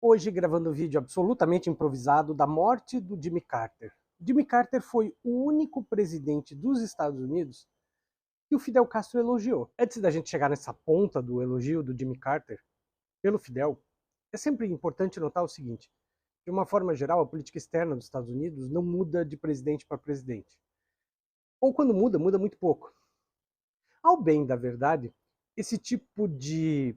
Hoje gravando um vídeo absolutamente improvisado da morte do Jimmy Carter. Jimmy Carter foi o único presidente dos Estados Unidos que o Fidel Castro elogiou. Antes da gente chegar nessa ponta do elogio do Jimmy Carter pelo Fidel, é sempre importante notar o seguinte: de uma forma geral, a política externa dos Estados Unidos não muda de presidente para presidente. Ou quando muda, muda muito pouco. Ao bem da verdade, esse tipo de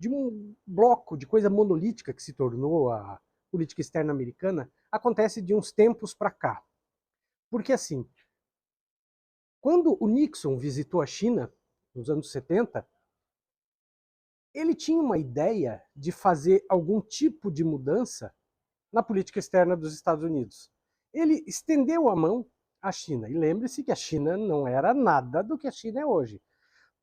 um bloco de coisa monolítica que se tornou a política externa americana acontece de uns tempos para cá. Porque assim, quando o Nixon visitou a China, nos anos 70, ele tinha uma ideia de fazer algum tipo de mudança na política externa dos Estados Unidos. Ele estendeu a mão à China, e lembre-se que a China não era nada do que a China é hoje.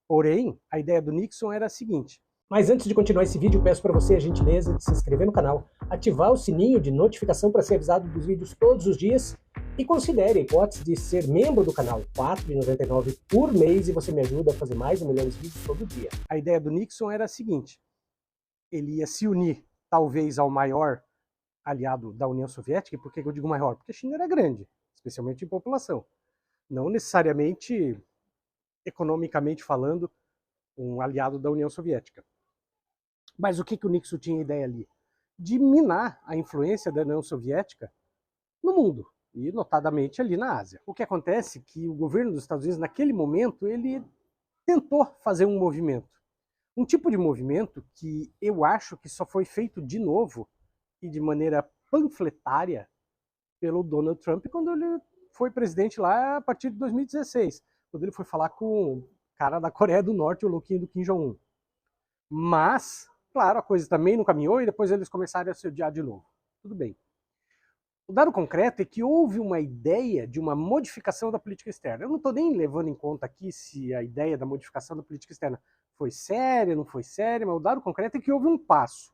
Porém, a ideia do Nixon era a seguinte. Mas antes de continuar esse vídeo, peço para você a gentileza de se inscrever no canal, ativar o sininho de notificação para ser avisado dos vídeos todos os dias e considere a hipótese de ser membro do canal, R$ 4,99 por mês, e você me ajuda a fazer mais 1 milhão de vídeos todo dia. A ideia do Nixon era a seguinte: ele ia se unir talvez ao maior aliado da União Soviética. E por que eu digo maior? Porque a China era grande, especialmente em população. Não necessariamente economicamente falando, um aliado da União Soviética. Mas o que o Nixon tinha ideia ali? De minar a influência da União Soviética no mundo, e notadamente ali na Ásia. O que acontece é que o governo dos Estados Unidos, naquele momento, ele tentou fazer um movimento. Um tipo de movimento que eu acho que só foi feito de novo e de maneira panfletária pelo Donald Trump quando ele foi presidente lá a partir de 2016, quando ele foi falar com o cara da Coreia do Norte, o louquinho do Kim Jong-un. Mas, claro, a coisa também não caminhou e depois eles começaram a se odiar de novo. Tudo bem. O dado concreto é que houve uma ideia de uma modificação da política externa. Eu não estou nem levando em conta aqui se a ideia da modificação da política externa foi séria, não foi séria, mas o dado concreto é que houve um passo.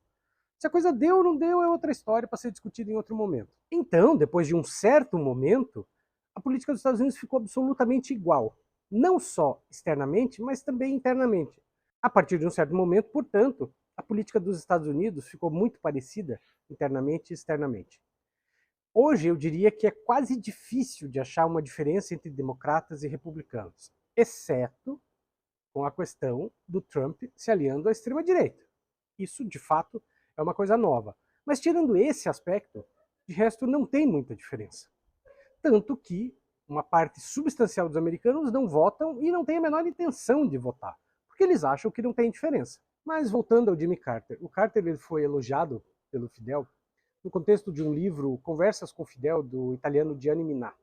Se a coisa deu ou não deu é outra história para ser discutida em outro momento. Então, depois de um certo momento, a política dos Estados Unidos ficou absolutamente igual. Não só externamente, mas também internamente. A partir de um certo momento, portanto, a política dos Estados Unidos ficou muito parecida internamente e externamente. Hoje eu diria que é quase difícil de achar uma diferença entre democratas e republicanos, exceto com a questão do Trump se aliando à extrema-direita. Isso, de fato, é uma coisa nova. Mas tirando esse aspecto, de resto não tem muita diferença. Tanto que uma parte substancial dos americanos não votam e não tem a menor intenção de votar, porque eles acham que não tem diferença. Mas voltando ao Jimmy Carter, o Carter ele foi elogiado pelo Fidel no contexto de um livro, Conversas com Fidel, do italiano Gianni Minà.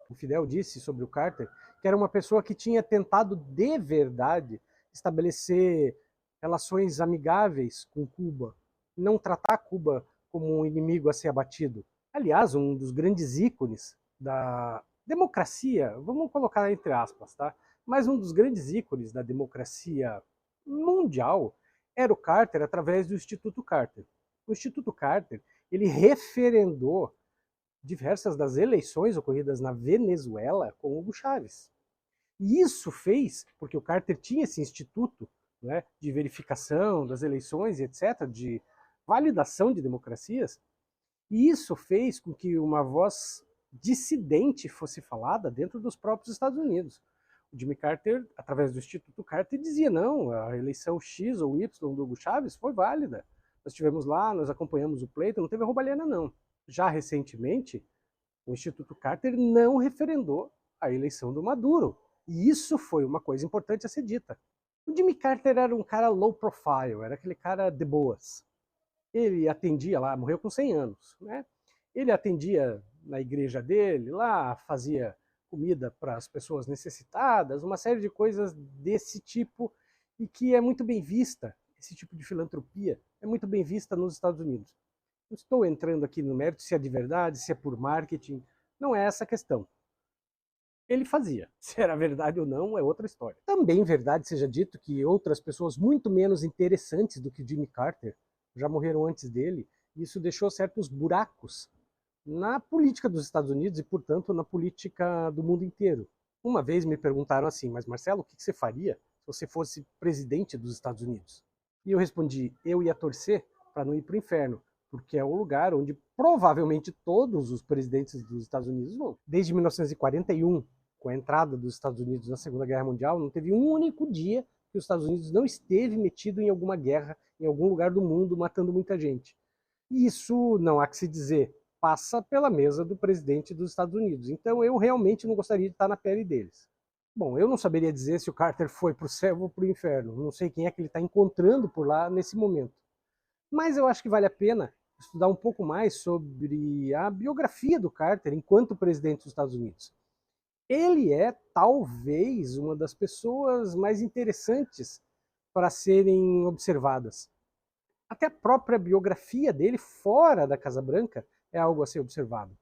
O Fidel disse sobre o Carter que era uma pessoa que tinha tentado de verdade estabelecer relações amigáveis com Cuba, não tratar Cuba como um inimigo a ser abatido. Aliás, um dos grandes ícones da democracia, vamos colocar entre aspas, tá? Mas um dos grandes ícones da democracia mundial era o Carter através do Instituto Carter. O Instituto Carter, ele referendou diversas das eleições ocorridas na Venezuela com Hugo Chávez. E isso fez, porque o Carter tinha esse instituto, né, de verificação das eleições, etc., de validação de democracias, e isso fez com que uma voz dissidente fosse falada dentro dos próprios Estados Unidos. O Jimmy Carter, através do Instituto Carter, dizia: não, a eleição X ou Y do Hugo Chávez foi válida. Nós estivemos lá, nós acompanhamos o pleito, não teve roubalheira, não. Já recentemente, o Instituto Carter não referendou a eleição do Maduro. E isso foi uma coisa importante a ser dita. O Jimmy Carter era um cara low profile, era aquele cara de boas. Ele atendia lá, morreu com 100 anos, né? Ele atendia na igreja dele, lá fazia comida para as pessoas necessitadas, uma série de coisas desse tipo, e que é muito bem vista, esse tipo de filantropia é muito bem vista nos Estados Unidos. Não estou entrando aqui no mérito se é de verdade, se é por marketing, não é essa a questão. Ele fazia. Se era verdade ou não é outra história. Também verdade seja dito que outras pessoas muito menos interessantes do que Jimmy Carter já morreram antes dele, e isso deixou certos buracos na política dos Estados Unidos e, portanto, na política do mundo inteiro. Uma vez me perguntaram assim: mas Marcelo, o que você faria se você fosse presidente dos Estados Unidos? E eu respondi: eu ia torcer para não ir para o inferno, porque é o lugar onde provavelmente todos os presidentes dos Estados Unidos vão. Desde 1941, com a entrada dos Estados Unidos na Segunda Guerra Mundial, não teve um único dia que os Estados Unidos não esteve metido em alguma guerra, em algum lugar do mundo, matando muita gente. E isso, não há que se dizer, passa pela mesa do presidente dos Estados Unidos. Então eu realmente não gostaria de estar na pele deles. Bom, eu não saberia dizer se o Carter foi para o céu ou para o inferno. Não sei quem é que ele está encontrando por lá nesse momento. Mas eu acho que vale a pena estudar um pouco mais sobre a biografia do Carter enquanto presidente dos Estados Unidos. Ele é talvez uma das pessoas mais interessantes para serem observadas. Até a própria biografia dele fora da Casa Branca é algo a ser observado.